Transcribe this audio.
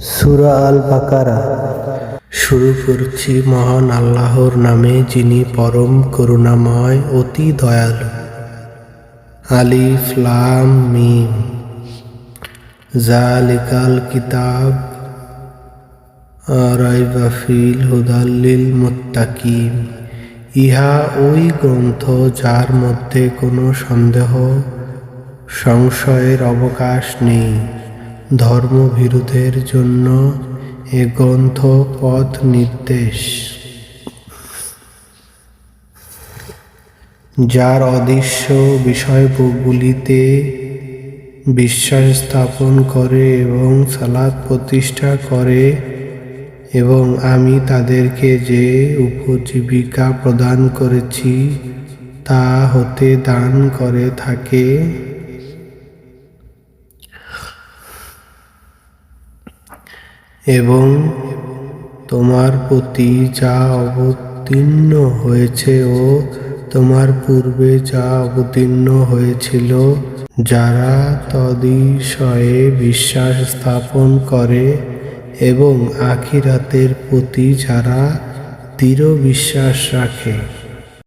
সূরা আল বাকারা। শুরু করছি মহান আল্লাহর নামে, যিনি পরম করুণাময় অতি দয়ালু। আলিফ লাম মিম। যালিকাল কিতাব লা রাইবা ফীহি হুদাল লিল মুত্তাকিন। ইহা ওই গ্রন্থ যার মধ্যে কোনো সন্দেহ সংশয়ের অবকাশ নেই। ধর্মভীরুদের জন্য এ গ্রন্থ পথ নির্দেশ। যার অদৃশ্য বিষয়গুলিতে বিশ্বাস স্থাপন করে এবং সালাত প্রতিষ্ঠা করে, এবং আমি তাদেরকে যে উপজীবিকা প্রদান করেছি তা হতে দান করে থাকে, এবং তোমার প্রতি যা অবতীর্ণ হয়েছে ও তোমার পূর্বে যা অবতীর্ণ হয়েছিল, যারা তদ্বিষয়ে বিশ্বাস স্থাপন করে এবং আখিরাতের প্রতি যারা দৃঢ় বিশ্বাস রাখে।